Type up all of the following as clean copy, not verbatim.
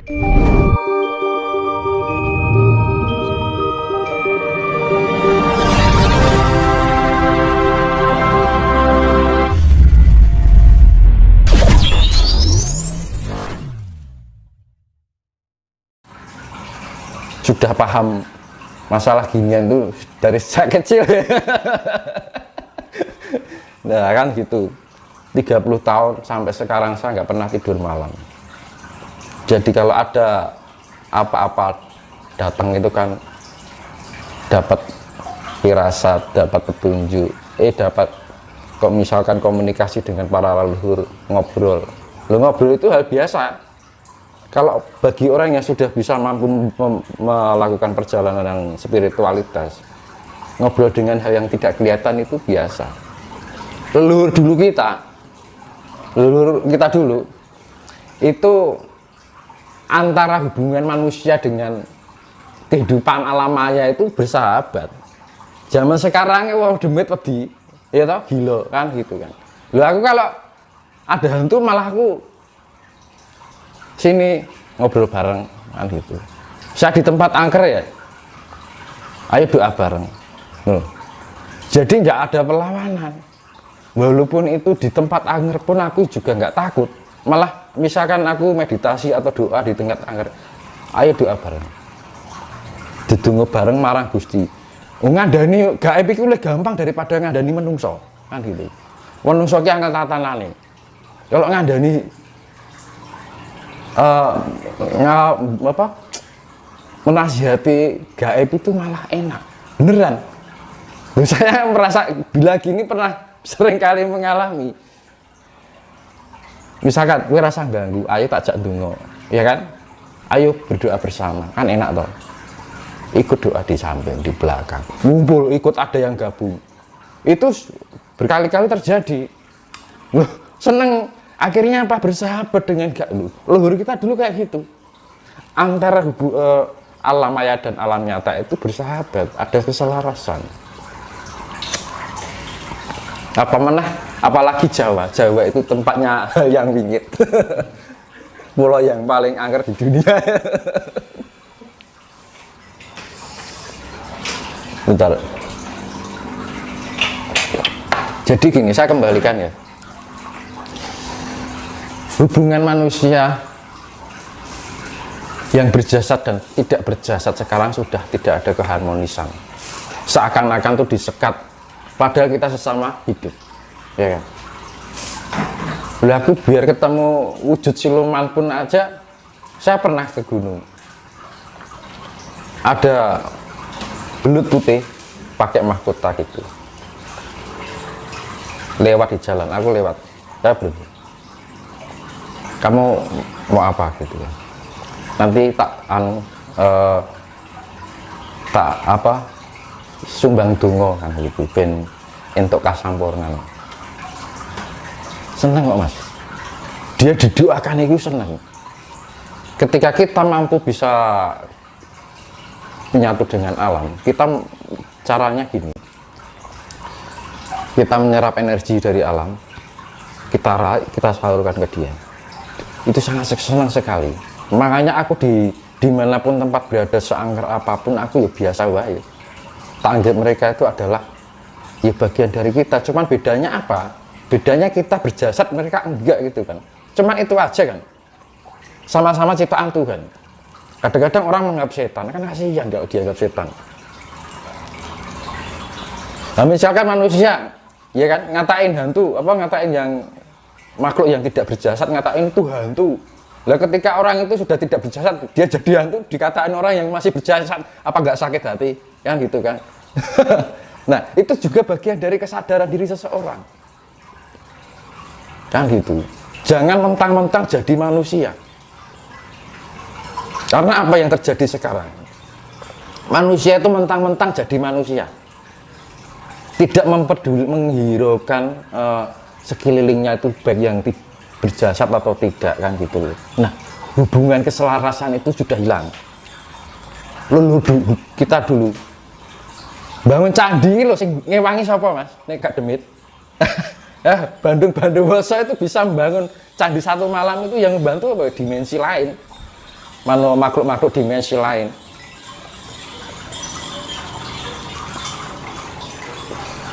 Sudah paham masalah ginian tuh dari sejak kecil. Nah kan gitu, 30 tahun sampai sekarang saya nggak pernah tidur malam. Jadi kalau ada apa-apa datang itu kan dapat firasat, dapat petunjuk, dapat kok misalkan komunikasi dengan para leluhur, ngobrol. Ngobrol itu hal biasa. Kalau bagi orang yang sudah bisa mampu melakukan perjalanan yang spiritualitas, ngobrol dengan hal yang tidak kelihatan itu biasa. Leluhur kita dulu, itu antara hubungan manusia dengan kehidupan alam maya itu bersahabat. Zaman sekarang wah demit wedi, ya toh gila kan gitu kan. Loh aku kalau ada hantu malah aku sini ngobrol bareng kan gitu. Saya di tempat angker ya, ayo doa bareng. Jadi nggak ada perlawanan. Walaupun itu di tempat angker pun aku juga nggak takut. Malah misalkan aku meditasi atau doa di tingkat angker, ayo doa bareng. Didungo bareng marang Gusti. Ngandani gaib iki lebih gampang daripada ngandani menungso kan gitu. Menungso ki angel tatanane. Kalau ngandani menasihati gaib itu malah enak beneran. Saya merasa bila gini pernah sering kali mengalami, misalkan gue rasa ganggu, ayo tak jak dungo ya kan, ayo berdoa bersama kan enak toh, ikut doa di samping di belakang ngumpul ikut ada yang gabung, itu berkali-kali terjadi. Loh, seneng. Akhirnya apa, bersahabat dengan leluhur kita dulu kayak gitu. Antara alam maya dan alam nyata itu bersahabat, ada keselarasan. Apalagi Jawa itu tempatnya yang wingit. Pulau yang paling angker di dunia. Bentar. Jadi gini, saya kembalikan ya. Hubungan manusia yang berjasad dan tidak berjasad sekarang sudah tidak ada keharmonisan. Seakan-akan tuh disekat, padahal kita sesama hidup, ya kan? Aku biar ketemu wujud siluman pun aja, saya pernah ke gunung. Ada belut putih pakai mahkota gitu, lewat di jalan, aku lewat, saya belum. Kamu mau apa gitu ya, nanti tak sumbang dungo kan gitu ben entuk kasampurnan. Seneng kok mas, dia didoakan itu seneng. Ketika kita mampu bisa menyatu dengan alam, kita caranya gini, kita menyerap energi dari alam, kita salurkan ke dia. Itu sangat senang sekali. Makanya aku dimanapun tempat berada, seangker apapun aku ya biasa wae. Tak anggap mereka itu adalah ya bagian dari kita. Cuman bedanya apa? Bedanya kita berjasad, mereka enggak gitu kan. Cuman itu aja kan. Sama-sama ciptaan Tuhan. Kadang-kadang orang menganggap setan, kan kasihan kalau dianggap setan. Nah, misalkan manusia, ya kan, ngatain hantu, ngatain yang makhluk yang tidak berjasad, ngatain itu hantu. Lah ketika orang itu sudah tidak berjasad, dia jadi hantu, dikatain orang yang masih berjasad, apa nggak sakit hati? Kan gitu kan. Nah, itu juga bagian dari kesadaran diri seseorang. Kan gitu. Jangan mentang-mentang jadi manusia. Karena apa yang terjadi sekarang? Manusia itu mentang-mentang jadi manusia. Tidak menghiraukan sekelilingnya itu baik yang berjasad atau tidak kan gitu loh. Nah, hubungan keselarasan itu sudah hilang. Kita dulu bangun candi loh, sing ngewangi siapa mas? Nek gak demit. Bandung Woso itu bisa membangun candi satu malam, itu yang membantu apa? Dimensi lain. makhluk-makhluk dimensi lain.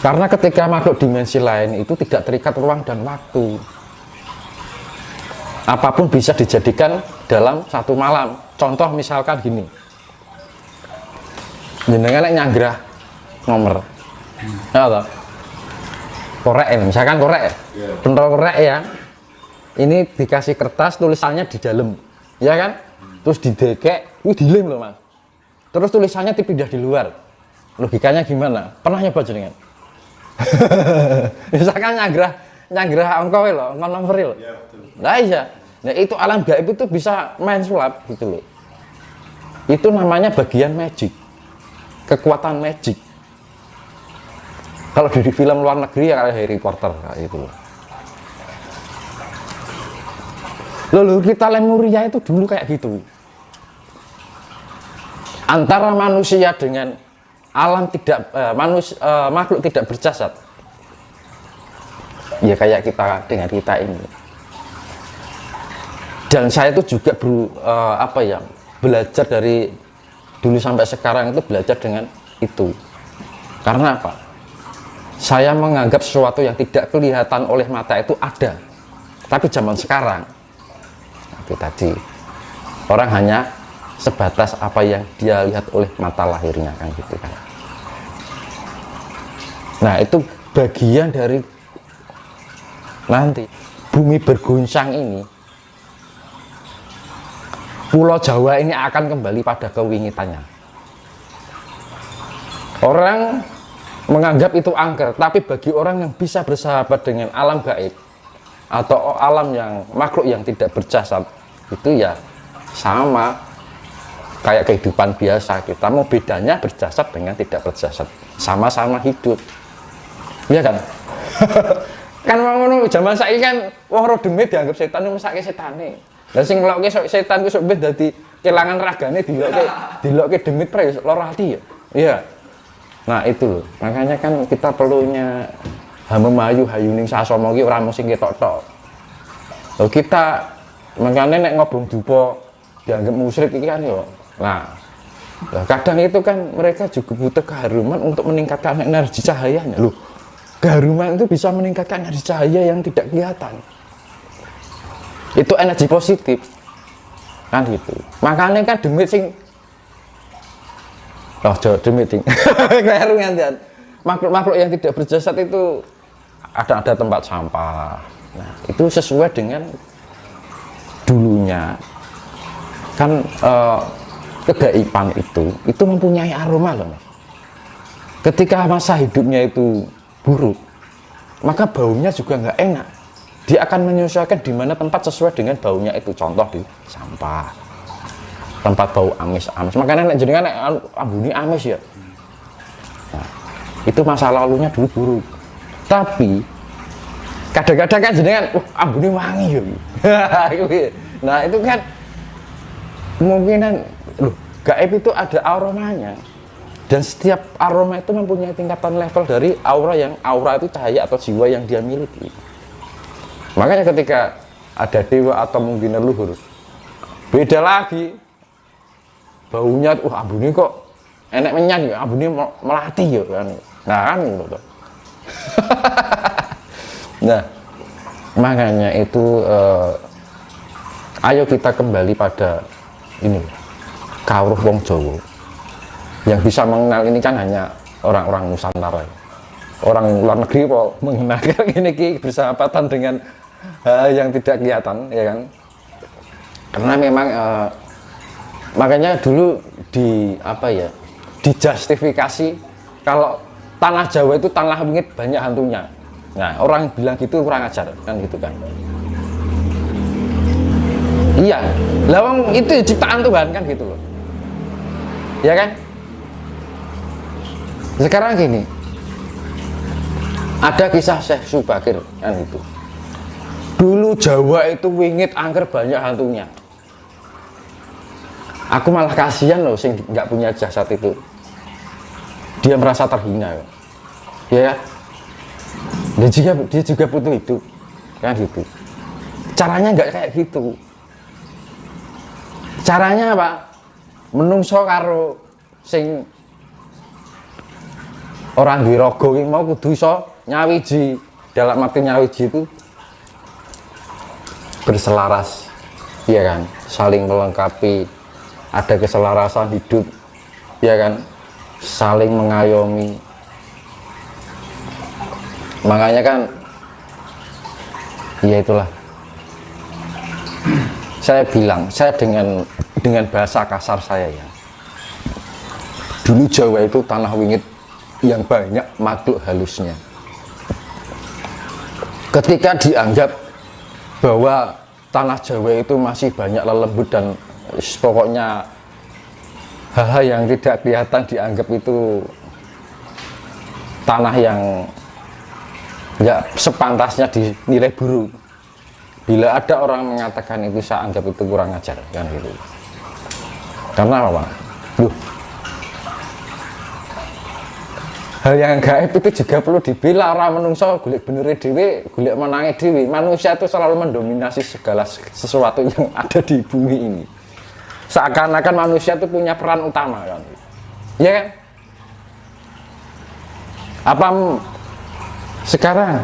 Karena ketika makhluk dimensi lain itu tidak terikat ruang dan waktu, apapun bisa dijadikan dalam satu malam. Contoh misalkan gini, jenengan nyagrah nomor, ya, korek ini, misalkan korek, pentol korek ya, ini dikasih kertas tulisannya di dalam, ya kan, terus didekek, dilem loh mas, terus tulisannya dipindah di luar, logikanya gimana? Pernah nyoba jenengan? Misalkan nyagrah angka loh, angka nomor loh, nah iya, nah itu alam gaib itu bisa main sulap gitu loh, itu namanya bagian magic, kekuatan magic. Kalau di film luar negeri ya kayak Harry Potter kayak itu loh. Lalu kita Lemuria itu dulu kayak gitu. Antara manusia dengan alam tidak makhluk tidak berjasad. Ya kayak kita dengan kita ini. Dan saya itu juga belajar dari dulu sampai sekarang itu belajar dengan itu. Karena apa? Saya menganggap sesuatu yang tidak kelihatan oleh mata itu ada, tapi zaman sekarang itu tadi orang hanya sebatas apa yang dia lihat oleh mata lahirnya kan gitu kan. Nah itu bagian dari nanti bumi berguncang ini, Pulau Jawa ini akan kembali pada kewingitannya. Orang menganggap itu angker, tapi bagi orang yang bisa bersahabat dengan alam gaib atau alam yang makhluk yang tidak berjasad itu ya sama kayak kehidupan biasa kita, mau bedanya berjasad dengan tidak berjasad, sama-sama hidup, ya kan? Kan ngono zaman saiki kan wong ro demit dianggap setan, mesake setane. Lah sing ngelokke setan ku sok ben dadi kelangan ragane dilokke demit pre lara ati ya. Iya. Nah itu loh, makanya kan kita perlunya hamemayu hayuning sasama ki ora mung sing ketok-tok. Loh kita makanya nek ngobrol dupa dianggap musyrik iki kan yo. Nah, kadang itu kan mereka juga butuh keharuman untuk meningkatkan energi cahayanya. Loh, keharuman itu bisa meningkatkan energi cahaya yang tidak kelihatan. Itu energi positif. Kan gitu. Makanya kan demit sing demit keliru ngantian. Makhluk-makhluk yang tidak berjasad itu ada tempat sampah. Nah, itu sesuai dengan dulunya. Kan kegaiban itu mempunyai aroma loh. Ketika masa hidupnya itu buruk, maka baunya juga nggak enak. Dia akan menyesuaikan di mana tempat sesuai dengan baunya itu. Contoh di sampah, tempat bau amis-amis. Makanya nek jenengan ambune amis ya. Nah, itu masa lalunya dulu buruk. Tapi kadang-kadang kan jenengan ambune wangi ya. Nah, itu kan kemungkinan gaib itu ada aromanya. Dan setiap aroma itu mempunyai tingkatan level dari aura itu cahaya atau jiwa yang dia miliki. Makanya ketika ada dewa atau mungkin leluhur, beda lagi baunya. Ambune kok enek menyan ya, ambune melati ya kan. Nah kan gitu. Nah makanya itu ayo kita kembali pada ini kawruh wong Jawa. Yang bisa mengenal ini kan hanya orang-orang Nusantara. Orang luar negeri kok mengenal ini bersahabatan dengan hal yang tidak kelihatan, ya kan? Karena memang makanya dulu dijustifikasi kalau tanah Jawa itu tanah wingit banyak hantunya. Nah, orang bilang gitu kurang ajar kan gitu kan. Iya, lawang itu ciptaan Tuhan kan gitu loh. Ya kan? Sekarang gini, ada kisah Syekh Subakir kan itu. Dulu Jawa itu wingit angker banyak hantunya. Aku malah kasihan loh sing nggak punya jasad itu. Dia merasa terhina ya. Dia juga butuh hidup kan gitu. Caranya nggak kayak gitu. Caranya apa? Menungso karo sing orang duwe raga iki mau kudu iso nyawiji. Dalam arti nyawiji itu berselaras, ya kan, saling melengkapi, ada keselarasan hidup, ya kan, saling mengayomi. Makanya kan ya itulah saya bilang, saya dengan bahasa kasar saya ya, dulu Jawa itu tanah wingit yang banyak makhluk halusnya. Ketika dianggap bahwa tanah Jawa itu masih banyak lelembut dan pokoknya hal-hal yang tidak kelihatan dianggap itu tanah yang nggak sepantasnya dinilai buruk. Bila ada orang mengatakan itu, saya anggap itu kurang ajar kan gitu. Karena apa? Loh, hal yang gaib itu juga perlu dibela. Orang menungso golek benere dhewe, golek menange dhewe. Manusia itu selalu mendominasi segala sesuatu yang ada di bumi ini. Seakan-akan manusia itu punya peran utama kan. Ya kan? Apa sekarang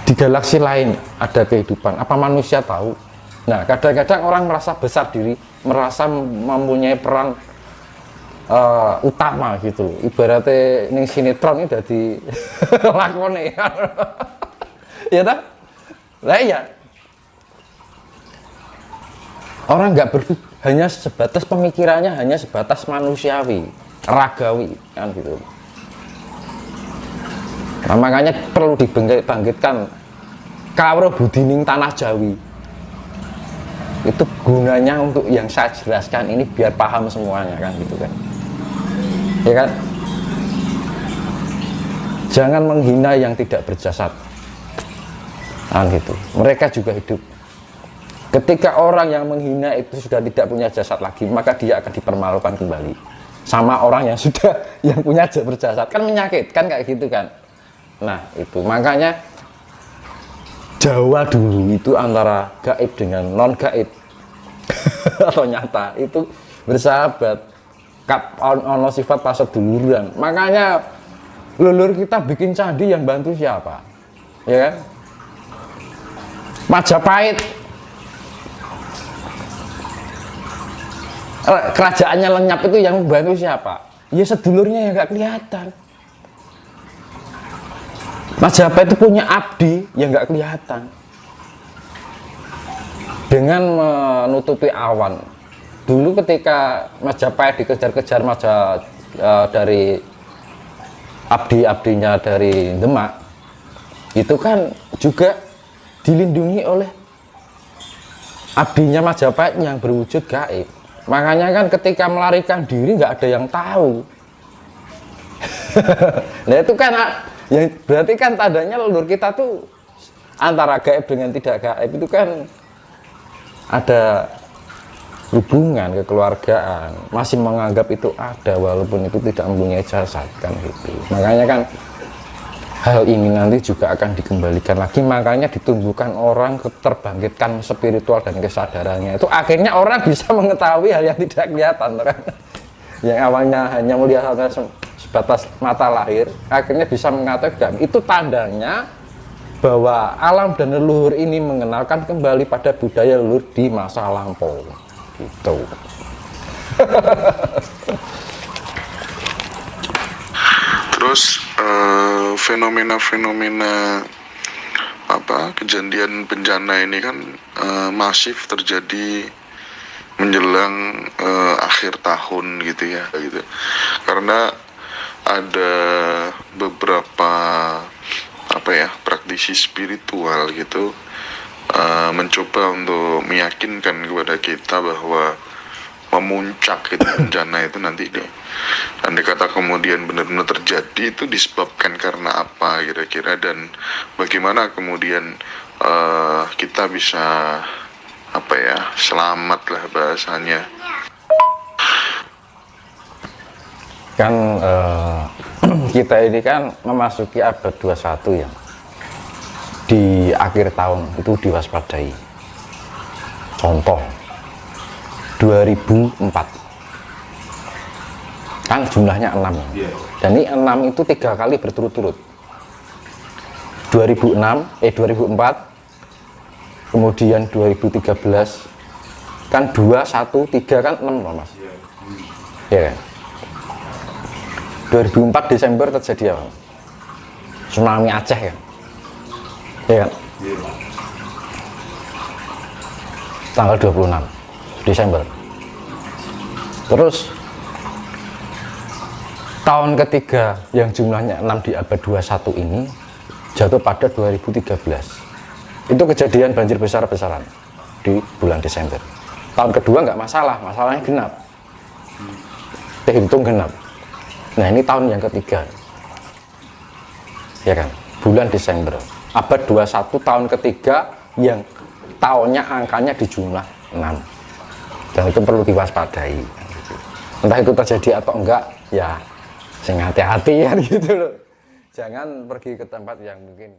di galaksi lain ada kehidupan? Apa manusia tahu? Nah, kadang-kadang orang merasa besar diri, merasa mempunyai peran utama gitu. Ibaratnya ning sinetron ini jadi lakone. Ya tak? Lah iya. Orang nggak berpikir, hanya sebatas pemikirannya hanya sebatas manusiawi, ragawi kan gitu. Nah, makanya perlu dibangkitkan kawruh budining tanah Jawi. Itu gunanya untuk yang saya jelaskan ini biar paham semuanya kan gitu kan. Ya kan? Jangan menghina yang tidak berjasad. Nah, gitu. Mereka juga hidup. Ketika orang yang menghina itu sudah tidak punya jasad lagi, maka dia akan dipermalukan kembali sama orang yang sudah yang punya berjasad. Kan menyakitkan kayak gitu kan. Nah, itu makanya Jawa dulu itu antara gaib dengan non gaib atau nyata itu bersahabat. Ono sifat paseduluran. Makanya leluhur kita bikin candi yang bantu siapa? Ya kan? Majapahit kerajaannya lenyap itu yang membantu siapa? Ya sedulurnya yang nggak kelihatan. Majapahit itu punya abdi yang nggak kelihatan. Dengan menutupi awan. Dulu ketika Majapahit dikejar-kejar dari abdi-abdinya dari Demak, itu kan juga dilindungi oleh abdinya Majapahit yang berwujud gaib. Makanya kan ketika melarikan diri nggak ada yang tahu. Nah itu kan ya berarti kan tandanya leluhur kita tuh antara gaib dengan tidak gaib itu kan ada hubungan kekeluargaan, masih menganggap itu ada walaupun itu tidak mempunyai jasad kan gitu. Makanya kan hal ini nanti juga akan dikembalikan lagi, makanya ditumbuhkan orang terbangkitkan spiritual dan kesadarannya. Itu akhirnya orang bisa mengetahui hal yang tidak kelihatan kan. Yang awalnya hanya melihat sebatas mata lahir, akhirnya bisa mengatakan itu tandanya bahwa alam dan leluhur ini mengenalkan kembali pada budaya leluhur di masa lampau gitu. Terus fenomena-fenomena apa kejadian bencana ini kan masif terjadi menjelang akhir tahun gitu ya gitu. Karena ada beberapa apa ya praktisi spiritual gitu mencoba untuk meyakinkan kepada kita bahwa memuncak itu bencana itu nanti deh. Dan dikata kemudian benar-benar terjadi itu disebabkan karena apa kira-kira, dan bagaimana kemudian kita bisa apa ya selamat lah bahasanya. Kan kita ini kan memasuki abad 21 ya. Di akhir tahun itu diwaspadai. Contoh 2004 kan jumlahnya 6 ya. Dan ini 6 itu 3 kali berturut-turut. 2004 kemudian 2013 kan 2, 1, 3 kan 6 loh mas ya kan. 2004 Desember terjadi apa? Tsunami Aceh kan ya kan, tanggal 26 Desember. Terus tahun ketiga yang jumlahnya 6 di abad 21 ini jatuh pada 2013. Itu kejadian banjir besar-besaran di bulan Desember. Tahun kedua nggak masalah, masalahnya genap, dihitung genap. Nah ini tahun yang ketiga ya kan, bulan Desember abad 21 tahun ketiga yang tahunnya angkanya di jumlah 6, dan itu perlu diwaspadai. Entah itu terjadi atau enggak ya sing hati-hati ya gitu loh, jangan pergi ke tempat yang mungkin